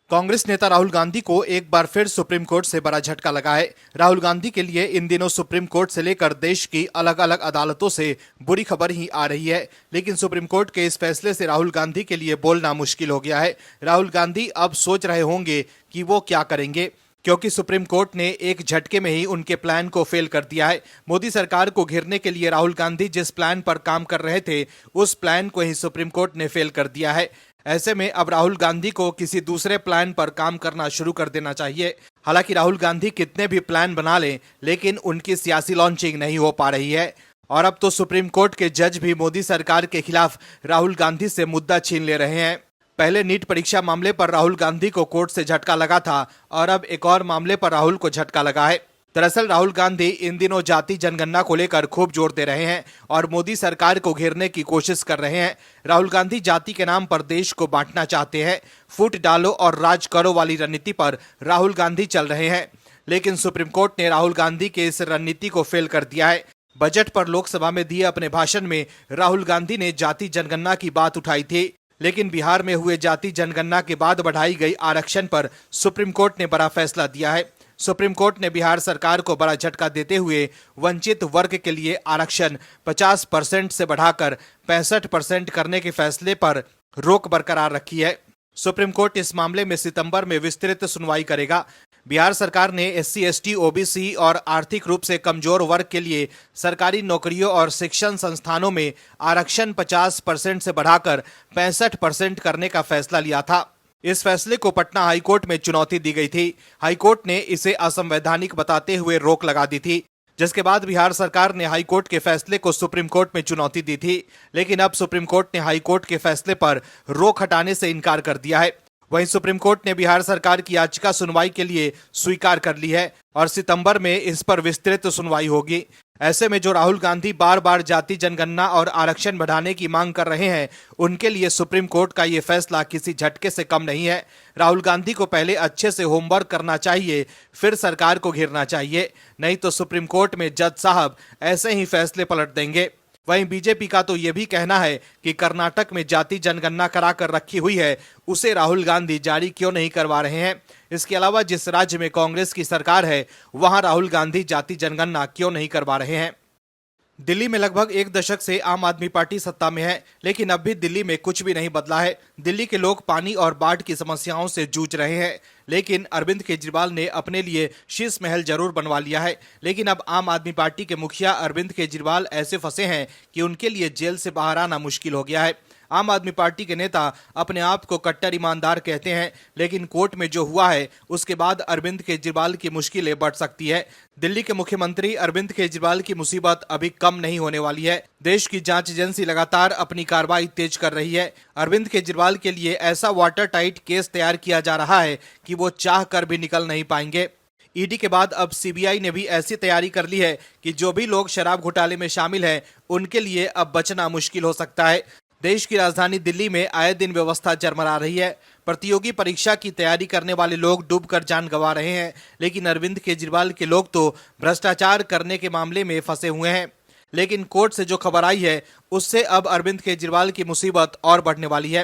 कांग्रेस नेता राहुल गांधी को एक बार फिर सुप्रीम कोर्ट से बड़ा झटका लगा है। राहुल गांधी के लिए इन दिनों सुप्रीम कोर्ट से लेकर देश की अलग अलग अदालतों से बुरी खबर ही आ रही है, लेकिन सुप्रीम कोर्ट के इस फैसले से राहुल गांधी के लिए बोलना मुश्किल हो गया है। राहुल गांधी अब सोच रहे होंगे कि वो क्या करेंगे, क्योंकि सुप्रीम कोर्ट ने एक झटके में ही उनके प्लान को फेल कर दिया है। मोदी सरकार को घेरने के लिए राहुल गांधी जिस प्लान पर काम कर रहे थे, उस प्लान को ही सुप्रीम कोर्ट ने फेल कर दिया है। ऐसे में अब राहुल गांधी को किसी दूसरे प्लान पर काम करना शुरू कर देना चाहिए। हालांकि राहुल गांधी कितने भी प्लान बना लें, लेकिन उनकी सियासी लॉन्चिंग नहीं हो पा रही है। और अब तो सुप्रीम कोर्ट के जज भी मोदी सरकार के खिलाफ राहुल गांधी से मुद्दा छीन ले रहे हैं। पहले नीट परीक्षा मामले पर राहुल गांधी को कोर्ट से झटका लगा था और अब एक और मामले पर राहुल को झटका लगा है। दरअसल राहुल गांधी इन दिनों जाति जनगणना को लेकर खूब जोर दे रहे हैं और मोदी सरकार को घेरने की कोशिश कर रहे हैं। राहुल गांधी जाति के नाम पर देश को बांटना चाहते हैं। फूट डालो और राज करो वाली रणनीति पर राहुल गांधी चल रहे हैं, लेकिन सुप्रीम कोर्ट ने राहुल गांधी के इस रणनीति को फेल कर दिया है। बजट पर लोकसभा में दिए अपने भाषण में राहुल गांधी ने जाति जनगणना की बात उठाई थी, लेकिन बिहार में हुए जाति जनगणना के बाद बढ़ाई गई आरक्षण पर सुप्रीम कोर्ट ने बड़ा फैसला दिया है। सुप्रीम कोर्ट ने बिहार सरकार को बड़ा झटका देते हुए वंचित वर्ग के लिए आरक्षण 50% से बढ़ाकर 65% करने के फैसले पर रोक बरकरार रखी है। सुप्रीम कोर्ट इस मामले में सितंबर में विस्तृत सुनवाई करेगा। बिहार सरकार ने SC, ST, OBC और आर्थिक रूप से कमजोर वर्ग के लिए सरकारी नौकरियों और शिक्षण संस्थानों में आरक्षण 50% से बढ़ाकर 65% करने का फैसला लिया था। इस फैसले को पटना हाईकोर्ट में चुनौती दी गई थी। हाईकोर्ट ने इसे असंवैधानिक बताते हुए रोक लगा दी थी, जिसके बाद बिहार सरकार ने हाईकोर्ट के फैसले को सुप्रीम कोर्ट में चुनौती दी थी। लेकिन अब सुप्रीम कोर्ट ने हाईकोर्ट के फैसले पर रोक हटाने से इनकार कर दिया है। वहीं सुप्रीम कोर्ट ने बिहार सरकार की याचिका सुनवाई के लिए स्वीकार कर ली है और सितंबर में इस पर विस्तृत सुनवाई होगी। ऐसे में जो राहुल गांधी बार बार जाति जनगणना और आरक्षण बढ़ाने की मांग कर रहे हैं, उनके लिए सुप्रीम कोर्ट का ये फैसला किसी झटके से कम नहीं है। राहुल गांधी को पहले अच्छे से होमवर्क करना चाहिए, फिर सरकार को घेरना चाहिए, नहीं तो सुप्रीम कोर्ट में जज साहब ऐसे ही फैसले पलट देंगे। वहीं बीजेपी का तो ये भी कहना है कि कर्नाटक में जाति जनगणना करा कर रखी हुई है, उसे राहुल गांधी जारी क्यों नहीं करवा रहे हैं। इसके अलावा जिस राज्य में कांग्रेस की सरकार है, वहां राहुल गांधी जाति जनगणना क्यों नहीं करवा रहे हैं। दिल्ली में लगभग एक दशक से आम आदमी पार्टी सत्ता में है, लेकिन अब भी दिल्ली में कुछ भी नहीं बदला है। दिल्ली के लोग पानी और बाढ़ की समस्याओं से जूझ रहे हैं, लेकिन अरविंद केजरीवाल ने अपने लिए शीश महल जरूर बनवा लिया है। लेकिन अब आम आदमी पार्टी के मुखिया अरविंद केजरीवाल ऐसे फंसे हैं कि उनके लिए जेल से बाहर आना मुश्किल हो गया है। आम आदमी पार्टी के नेता अपने आप को कट्टर ईमानदार कहते हैं, लेकिन कोर्ट में जो हुआ है उसके बाद अरविंद केजरीवाल की मुश्किलें बढ़ सकती है। दिल्ली के मुख्यमंत्री अरविंद केजरीवाल की मुसीबत अभी कम नहीं होने वाली है। देश की जांच एजेंसी लगातार अपनी कार्रवाई तेज कर रही है। अरविंद केजरीवाल के लिए ऐसा वाटर टाइट केस तैयार किया जा रहा है कि वो चाह कर भी निकल नहीं पाएंगे। ईडी के बाद अब CBI ने भी ऐसी तैयारी कर ली है कि जो भी लोग शराब घोटाले में शामिल हैं, उनके लिए अब बचना मुश्किल हो सकता है। देश की राजधानी दिल्ली में आए दिन व्यवस्था चरमरा रही है। प्रतियोगी परीक्षा की तैयारी करने वाले लोग डूबकर जान गंवा रहे हैं, लेकिन अरविंद केजरीवाल के लोग तो भ्रष्टाचार करने के मामले में फंसे हुए हैं। लेकिन कोर्ट से जो खबर आई है, उससे अब अरविंद केजरीवाल की मुसीबत और बढ़ने वाली है।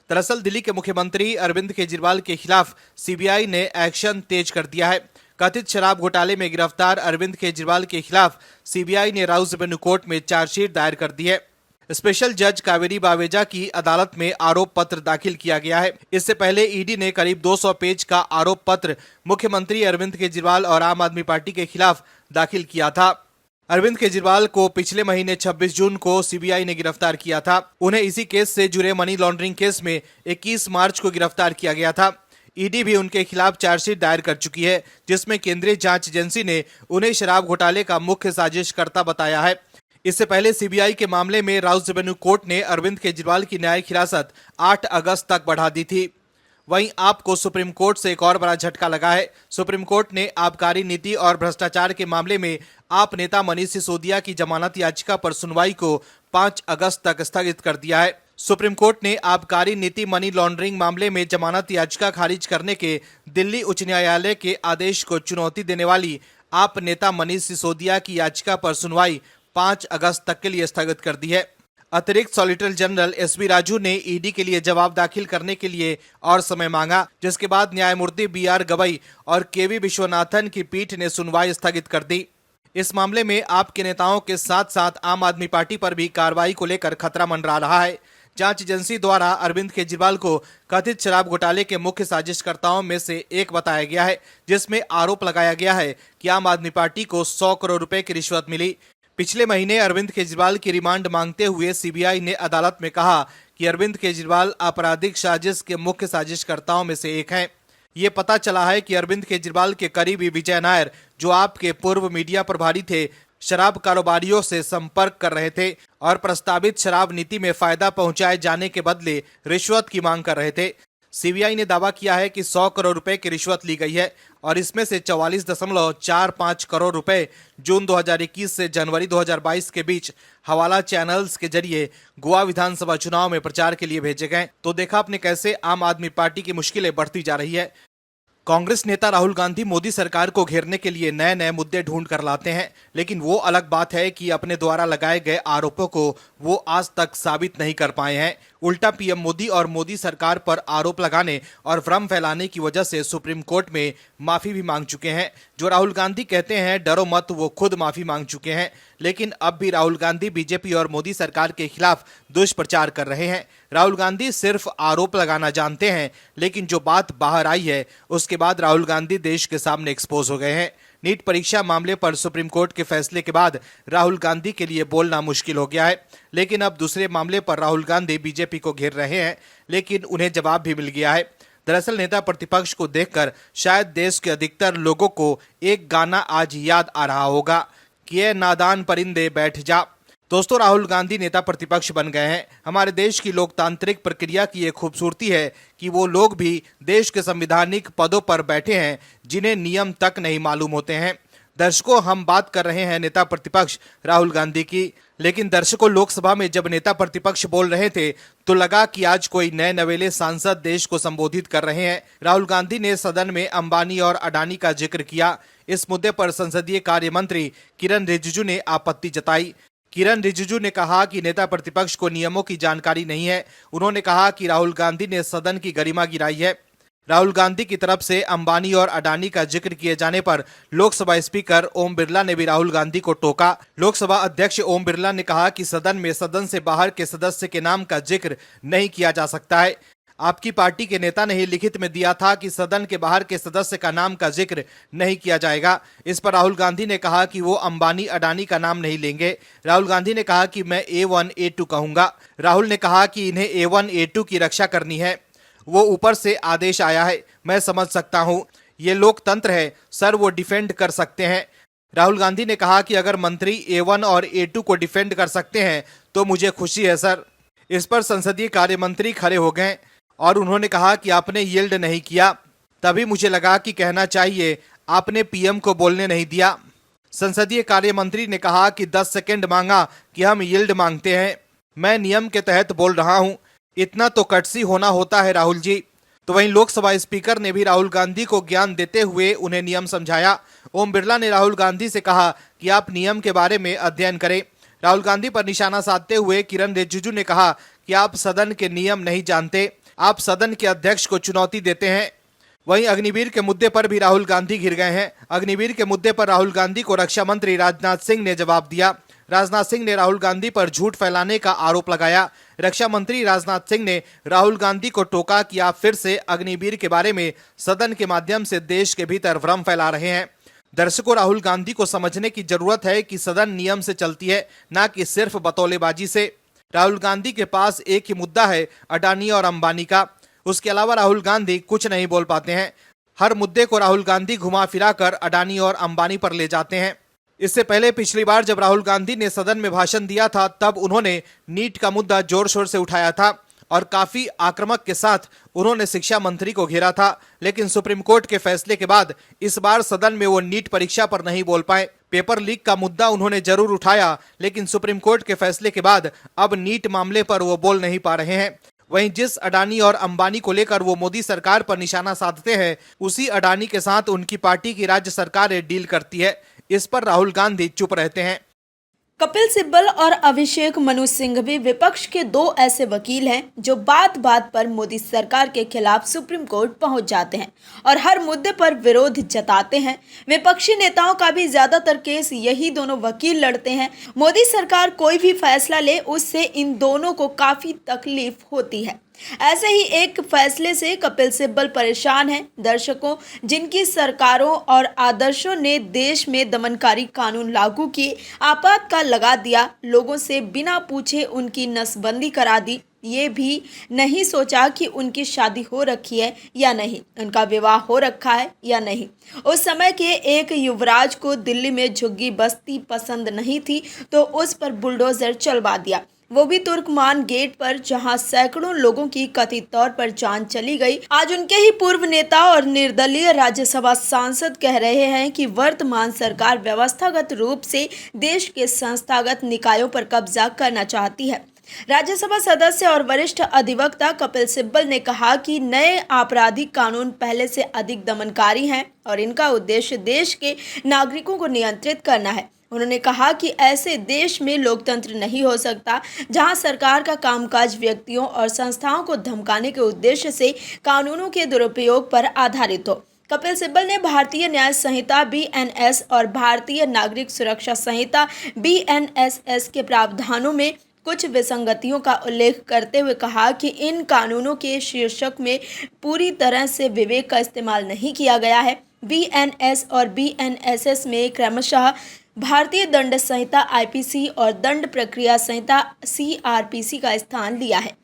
दरअसल दिल्ली के मुख्यमंत्री अरविंद केजरीवाल के खिलाफ CBI ने एक्शन तेज कर दिया है। कथित शराब घोटाले में गिरफ्तार अरविंद केजरीवाल के खिलाफ CBI ने राउस एवेन्यू कोर्ट में चार्जशीट दायर कर दी है। स्पेशल जज कावेरी बावेजा की अदालत में आरोप पत्र दाखिल किया गया है। इससे पहले ईडी ने करीब 200 पेज का आरोप पत्र मुख्यमंत्री अरविंद केजरीवाल और आम आदमी पार्टी के खिलाफ दाखिल किया था। अरविंद केजरीवाल को पिछले महीने 26 जून को CBI ने गिरफ्तार किया था। उन्हें इसी केस से जुड़े मनी लॉन्ड्रिंग केस में 21 मार्च को गिरफ्तार किया गया था। ईडी भी उनके खिलाफ चार्जशीट दायर कर चुकी है, जिसमें केंद्रीय जांच एजेंसी ने उन्हें शराब घोटाले का मुख्य साजिशकर्ता बताया है। इससे पहले CBI के मामले में राउस एवेन्यू कोर्ट ने अरविंद केजरीवाल की न्यायिक हिरासत 8 अगस्त तक बढ़ा दी थी। वहीं आपको सुप्रीम कोर्ट से एक और बड़ा झटका लगा है। सुप्रीम कोर्ट ने आबकारी नीति और भ्रष्टाचार के मामले में आप नेता मनीष सिसोदिया की जमानत याचिका पर सुनवाई को 5 अगस्त तक स्थगित कर दिया है। सुप्रीम कोर्ट ने आबकारी नीति मनी लॉन्ड्रिंग मामले में जमानत याचिका खारिज करने के दिल्ली उच्च न्यायालय के आदेश को चुनौती देने वाली आप नेता मनीष सिसोदिया की याचिका पर सुनवाई 5 अगस्त तक के लिए स्थगित कर दी है। अतिरिक्त सॉलिसिटर जनरल एसवी राजू ने ईडी के लिए जवाब दाखिल करने के लिए और समय मांगा, जिसके बाद न्यायमूर्ति बीआर गवई और केवी विश्वनाथन की पीठ ने सुनवाई स्थगित कर दी। इस मामले में आप के नेताओं के साथ साथ आम आदमी पार्टी पर भी कार्रवाई को लेकर खतरा मंडरा रहा है। जांच एजेंसी द्वारा अरविंद केजरीवाल को कथित शराब घोटाले के मुख्य साजिशकर्ताओं में से एक बताया गया है, जिसमें आरोप लगाया गया है कि आम आदमी पार्टी को 100 करोड़ रुपए की रिश्वत मिली। पिछले महीने अरविंद केजरीवाल की रिमांड मांगते हुए सीबीआई ने अदालत में कहा कि अरविंद केजरीवाल आपराधिक साजिश के मुख्य साजिशकर्ताओं में से एक हैं। ये पता चला है कि अरविंद केजरीवाल के करीबी विजय नायर, जो आपके पूर्व मीडिया प्रभारी थे, शराब कारोबारियों से संपर्क कर रहे थे और प्रस्तावित शराब नीति में फायदा पहुंचाए जाने के बदले रिश्वत की मांग कर रहे थे। सीबीआई ने दावा किया है कि 100 करोड़ रुपए की रिश्वत ली गई है और इसमें से 44.45 करोड़ रुपए जून 2021 से जनवरी 2022 के बीच हवाला चैनल्स के जरिए गोवा विधानसभा चुनाव में प्रचार के लिए भेजे गए। तो देखा आपने कैसे आम आदमी पार्टी की मुश्किलें बढ़ती जा रही है। कांग्रेस नेता राहुल गांधी मोदी सरकार को घेरने के लिए नए नए मुद्दे ढूंढ कर लाते हैं, लेकिन वो अलग बात है कि अपने द्वारा लगाए गए आरोपों को वो आज तक साबित नहीं कर पाए हैं। उल्टा पीएम मोदी और मोदी सरकार पर आरोप लगाने और भ्रम फैलाने की वजह से सुप्रीम कोर्ट में माफी भी मांग चुके हैं। जो राहुल गांधी कहते हैं डरो मत, वो खुद माफी मांग चुके हैं, लेकिन अब भी राहुल गांधी बीजेपी और मोदी सरकार के खिलाफ दुष्प्रचार कर रहे हैं। राहुल गांधी सिर्फ आरोप लगाना जानते हैं, लेकिन जो बात बाहर आई है उसके बाद राहुल गांधी देश के सामने एक्सपोज हो गए हैं। नीट परीक्षा मामले पर सुप्रीम कोर्ट के फैसले के बाद राहुल गांधी के लिए बोलना मुश्किल हो गया है, लेकिन अब दूसरे मामले पर राहुल गांधी बीजेपी को घेर रहे हैं, लेकिन उन्हें जवाब भी मिल गया है। दरअसल नेता प्रतिपक्ष को देखकर शायद देश के अधिकतर लोगों को एक गाना आज याद आ रहा होगा कि ये नादान परिंदे बैठ जा। दोस्तों, राहुल गांधी नेता प्रतिपक्ष बन गए हैं। हमारे देश की लोकतांत्रिक प्रक्रिया की ये खूबसूरती है कि वो लोग भी देश के संवैधानिक पदों पर बैठे हैं जिन्हें नियम तक नहीं मालूम होते हैं। दर्शकों, हम बात कर रहे हैं नेता प्रतिपक्ष राहुल गांधी की, लेकिन दर्शकों, लोकसभा में जब नेता प्रतिपक्ष बोल रहे थे तो लगा कि आज कोई नए नवेले सांसद देश को संबोधित कर रहे हैं। राहुल गांधी ने सदन में अंबानी और अडानी का जिक्र किया। इस मुद्दे पर संसदीय कार्य मंत्री किरण रिजिजू ने आपत्ति जताई। किरण रिजिजू ने कहा कि नेता प्रतिपक्ष को नियमों की जानकारी नहीं है। उन्होंने कहा कि राहुल गांधी ने सदन की गरिमा गिराई है। राहुल गांधी की तरफ से अंबानी और अडानी का जिक्र किए जाने पर लोकसभा स्पीकर ओम बिरला ने भी राहुल गांधी को टोका। लोकसभा अध्यक्ष ओम बिरला ने कहा कि सदन में सदन से बाहर के सदस्य के नाम का जिक्र नहीं किया जा सकता है। आपकी पार्टी के नेता ने ही लिखित में दिया था कि सदन के बाहर के सदस्य का नाम का जिक्र नहीं किया जाएगा। इस पर राहुल गांधी ने कहा कि वो अंबानी अडानी का नाम नहीं लेंगे। राहुल गांधी ने कहा कि मैं A1 A2 कहूंगा। राहुल ने कहा कि इन्हें A1 A2 की रक्षा करनी है, वो ऊपर से आदेश आया है, मैं समझ सकता हूं, ये लोकतंत्र है सर, वो डिफेंड कर सकते हैं। राहुल गांधी ने कहा कि अगर मंत्री A1 और A2 को डिफेंड कर सकते हैं तो मुझे खुशी है सर। इस पर संसदीय कार्य मंत्री खड़े हो गए और उन्होंने कहा कि आपने यील्ड नहीं किया, तभी मुझे लगा कि कहना चाहिए आपने पीएम को बोलने नहीं दिया। संसदीय कार्य मंत्री ने कहा कि 10 सेकंड मांगा कि हम यील्ड मांगते हैं, मैं नियम के तहत बोल रहा हूं, इतना तो कटसी होना होता है राहुल जी। तो वहीं लोकसभा स्पीकर ने भी राहुल गांधी को ज्ञान देते हुए उन्हें नियम समझाया। ओम बिरला ने राहुल गांधी से कहा कि आप नियम के बारे में अध्ययन करें। राहुल गांधी पर निशाना साधते हुए किरण रिजिजू ने कहा कि आप सदन के नियम नहीं जानते, आप सदन के अध्यक्ष को चुनौती देते हैं। वहीं अग्निवीर के मुद्दे पर भी राहुल गांधी घिर गए हैं। अग्निवीर के मुद्दे पर राहुल गांधी को रक्षा मंत्री राजनाथ सिंह ने जवाब दिया। राजनाथ सिंह ने राहुल गांधी पर झूठ फैलाने का आरोप लगाया। रक्षा मंत्री राजनाथ सिंह ने राहुल गांधी को टोका कि आप फिर से अग्निवीर के बारे में सदन के माध्यम से देश के भीतर भ्रम फैला रहे हैं। दर्शकों, राहुल गांधी को समझने की जरूरत है कि सदन नियम से चलती है, ना कि सिर्फ बतौलेबाजी से। राहुल गांधी के पास एक ही मुद्दा है, अडानी और अंबानी का। उसके अलावा राहुल गांधी कुछ नहीं बोल पाते हैं। हर मुद्दे को राहुल गांधी घुमा फिरा कर अडानी और अंबानी पर ले जाते हैं। इससे पहले पिछली बार जब राहुल गांधी ने सदन में भाषण दिया था तब उन्होंने नीट का मुद्दा जोर शोर से उठाया था और काफी आक्रामक के साथ उन्होंने शिक्षा मंत्री को घेरा था। लेकिन सुप्रीम कोर्ट के फैसले के बाद इस बार सदन में वो नीट परीक्षा पर नहीं बोल पाए। पेपर लीक का मुद्दा उन्होंने जरूर उठाया, लेकिन सुप्रीम कोर्ट के फैसले के बाद अब नीट मामले पर वो बोल नहीं पा रहे हैं। वहीं जिस अडानी और अंबानी को लेकर वो मोदी सरकार पर निशाना साधते हैं, उसी अडानी के साथ उनकी पार्टी की राज्य सरकार डील करती है। इस पर राहुल गांधी चुप रहते हैं। कपिल सिब्बल और अभिषेक मनु सिंघवी विपक्ष के दो ऐसे वकील हैं जो बात बात पर मोदी सरकार के खिलाफ सुप्रीम कोर्ट पहुंच जाते हैं और हर मुद्दे पर विरोध जताते हैं। विपक्षी नेताओं का भी ज्यादातर केस यही दोनों वकील लड़ते हैं। मोदी सरकार कोई भी फैसला ले उससे इन दोनों को काफी तकलीफ होती है। ऐसे ही एक फैसले से कपिल सिब्बल परेशान हैं। दर्शकों, जिनकी सरकारों और आदर्शों ने देश में दमनकारी कानून लागू किए, आपातकाल लगा दिया, लोगों से बिना पूछे उनकी नसबंदी करा दी, ये भी नहीं सोचा कि उनकी शादी हो रखी है या नहीं, उनका विवाह हो रखा है या नहीं। उस समय के एक युवराज को दिल्ली में झुग्गी बस्ती पसंद नहीं थी तो उस पर बुलडोजर चलवा दिया, वो भी तुर्कमान गेट पर, जहां सैकड़ों लोगों की कथित तौर पर जान चली गई। आज उनके ही पूर्व नेता और निर्दलीय राज्यसभा सांसद कह रहे हैं कि वर्तमान सरकार व्यवस्थागत रूप से देश के संस्थागत निकायों पर कब्जा करना चाहती है। राज्यसभा सदस्य और वरिष्ठ अधिवक्ता कपिल सिब्बल ने कहा कि नए आपराधिक कानून पहले से अधिक दमनकारी हैं और इनका उद्देश्य देश के नागरिकों को नियंत्रित करना है। उन्होंने कहा कि ऐसे देश में लोकतंत्र नहीं हो सकता जहां सरकार का कामकाज व्यक्तियों और संस्थाओं को धमकाने के उद्देश्य से कानूनों के दुरुपयोग पर आधारित हो। कपिल सिब्बल ने भारतीय न्याय संहिता BNS और भारतीय नागरिक सुरक्षा संहिता BNSS के प्रावधानों में कुछ विसंगतियों का उल्लेख करते हुए कहा कि इन कानूनों के शीर्षक में पूरी तरह से विवेक का इस्तेमाल नहीं किया गया है। BNS और BNSS में क्रमशः भारतीय दंड संहिता IPC और दंड प्रक्रिया संहिता CRPC का स्थान लिया है।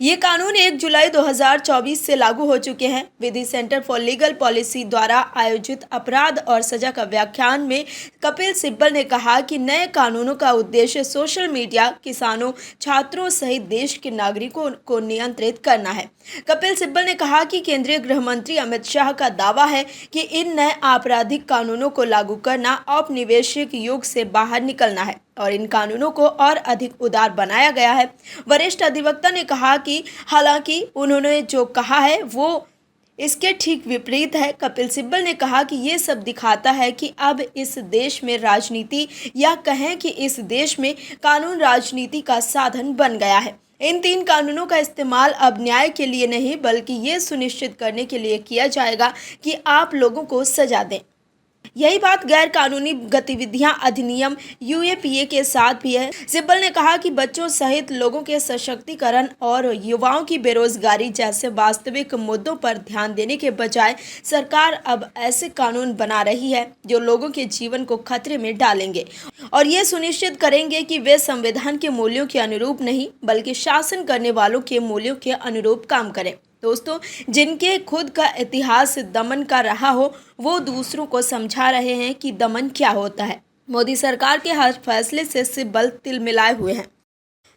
ये कानून 1 जुलाई 2024 से लागू हो चुके हैं। विधि सेंटर फॉर लीगल पॉलिसी द्वारा आयोजित अपराध और सजा का व्याख्यान में कपिल सिब्बल ने कहा कि नए कानूनों का उद्देश्य सोशल मीडिया, किसानों, छात्रों सहित देश के नागरिकों को नियंत्रित करना है। कपिल सिब्बल ने कहा कि केंद्रीय गृह मंत्री अमित शाह का दावा है कि इन नए आपराधिक कानूनों को लागू करना औपनिवेशिक युग से बाहर निकलना है और इन कानूनों को और अधिक उदार बनाया गया है। वरिष्ठ अधिवक्ता ने कहा कि हालांकि उन्होंने जो कहा है वो इसके ठीक विपरीत है। कपिल सिब्बल ने कहा कि ये सब दिखाता है कि अब इस देश में राजनीति, या कहें कि इस देश में कानून राजनीति का साधन बन गया है। इन 3 कानूनों का इस्तेमाल अब न्याय के लिए नहीं बल्कि ये सुनिश्चित करने के लिए किया जाएगा कि आप लोगों को सजा दें। यही बात गैर कानूनी गतिविधियां अधिनियम UAPA के साथ भी है। सिब्बल ने कहा कि बच्चों सहित लोगों के सशक्तिकरण और युवाओं की बेरोजगारी जैसे वास्तविक मुद्दों पर ध्यान देने के बजाय सरकार अब ऐसे कानून बना रही है जो लोगों के जीवन को खतरे में डालेंगे और ये सुनिश्चित करेंगे कि वे संविधान के मूल्यों के अनुरूप नहीं बल्कि शासन करने वालों के मूल्यों के अनुरूप काम करें। दोस्तों, जिनके खुद का इतिहास दमन का रहा हो वो दूसरों को समझा रहे हैं कि दमन क्या होता है। मोदी सरकार के हर फैसले से सिब्बल तिलमिलाए हुए हैं।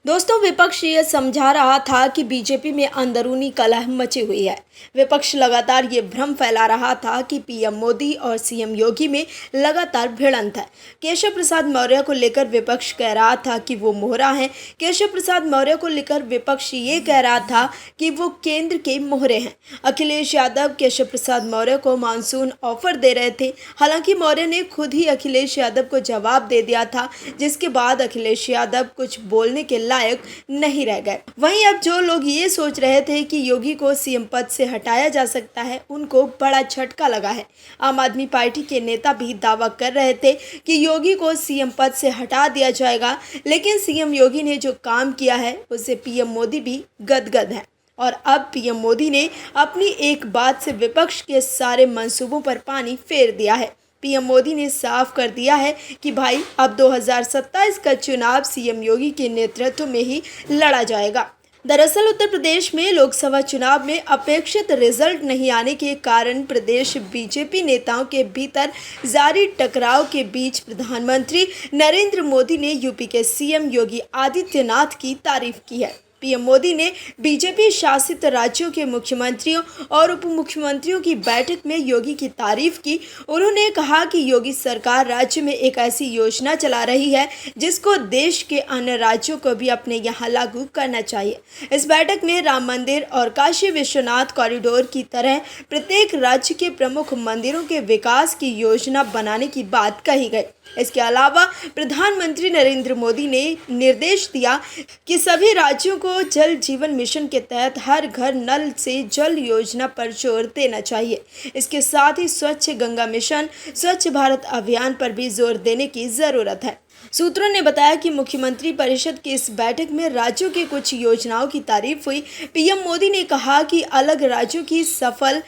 दोस्तों, विपक्ष ये समझा रहा था कि बीजेपी में अंदरूनी कलह मची हुई है। विपक्ष लगातार ये भ्रम फैला रहा था कि PM मोदी और CM योगी में लगातार भिड़ंत है। केशव प्रसाद मौर्य को लेकर विपक्ष कह रहा था कि वो मोहरा हैं। केशव प्रसाद मौर्य को लेकर विपक्ष ये कह रहा था कि वो केंद्र के मोहरे हैं। अखिलेश यादव केशव प्रसाद मौर्य को मानसून ऑफर दे रहे थे। हालांकि मौर्य ने खुद ही अखिलेश यादव को जवाब दे दिया था, जिसके बाद अखिलेश यादव कुछ बोलने के लायक नहीं रह गए। वहीं अब जो लोग ये सोच रहे थे कि योगी को CM पद से हटाया जा सकता है, उनको बड़ा झटका लगा है। आम आदमी पार्टी के नेता भी दावा कर रहे थे कि योगी को CM पद से हटा दिया जाएगा, लेकिन CM योगी ने जो काम किया है उससे PM मोदी भी गदगद है और अब PM मोदी ने अपनी एक बात से विपक्ष के सारे मंसूबों पर पानी फेर दिया है। PM मोदी ने साफ कर दिया है कि भाई अब 2027 का चुनाव CM योगी के नेतृत्व में ही लड़ा जाएगा। दरअसल उत्तर प्रदेश में लोकसभा चुनाव में अपेक्षित रिजल्ट नहीं आने के कारण प्रदेश बीजेपी नेताओं के भीतर जारी टकराव के बीच प्रधानमंत्री नरेंद्र मोदी ने यूपी के CM योगी आदित्यनाथ की तारीफ की है। PM मोदी ने बीजेपी शासित राज्यों के मुख्यमंत्रियों और उप मुख्यमंत्रियों की बैठक में योगी की तारीफ की। उन्होंने कहा कि योगी सरकार राज्य में एक ऐसी योजना चला रही है जिसको देश के अन्य राज्यों को भी अपने यहाँ लागू करना चाहिए। इस बैठक में राम मंदिर और काशी विश्वनाथ कॉरिडोर की तरह प्रत्येक राज्य के प्रमुख मंदिरों के विकास की योजना बनाने की बात कही गई। इसके अलावा प्रधानमंत्री नरेंद्र मोदी ने निर्देश दिया कि सभी राज्यों को जल जीवन मिशन के तहत हर घर नल से जल योजना पर जोर देना चाहिए। इसके साथ ही स्वच्छ गंगा मिशन, स्वच्छ भारत अभियान पर भी जोर देने की जरूरत है। सूत्रों ने बताया कि मुख्यमंत्री परिषद की इस बैठक में राज्यों की कुछ योजनाओं की तारीफ हुई। पीएम मोदी ने कहा कि अलग राज्यों की सफल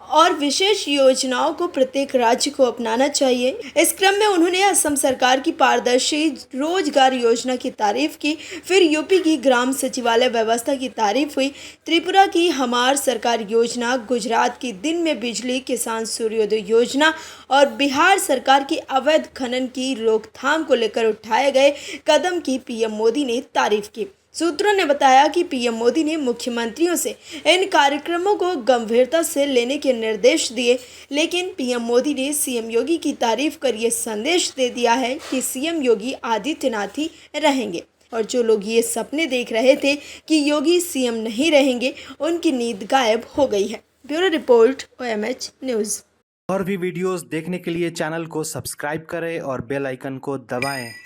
और विशेष योजनाओं को प्रत्येक राज्य को अपनाना चाहिए। इस क्रम में उन्होंने असम सरकार की पारदर्शी रोजगार योजना की तारीफ की। फिर यूपी की ग्राम सचिवालय व्यवस्था की तारीफ हुई। त्रिपुरा की हमार सरकार योजना, गुजरात की दिन में बिजली, किसान सूर्योदय योजना और बिहार सरकार की अवैध खनन की रोकथाम को लेकर उठाए गए कदम की पीएम मोदी ने तारीफ की। सूत्रों ने बताया कि पीएम मोदी ने मुख्यमंत्रियों से इन कार्यक्रमों को गंभीरता से लेने के निर्देश दिए, लेकिन पीएम मोदी ने सीएम योगी की तारीफ कर ये संदेश दे दिया है कि सीएम योगी आदित्यनाथ ही रहेंगे और जो लोग ये सपने देख रहे थे कि योगी सीएम नहीं रहेंगे, उनकी नींद गायब हो गई है। Bureau report, OMH news. और भी वीडियोस देखने के लिए चैनल को सब्सक्राइब करें और बेल आइकन को दबाएं।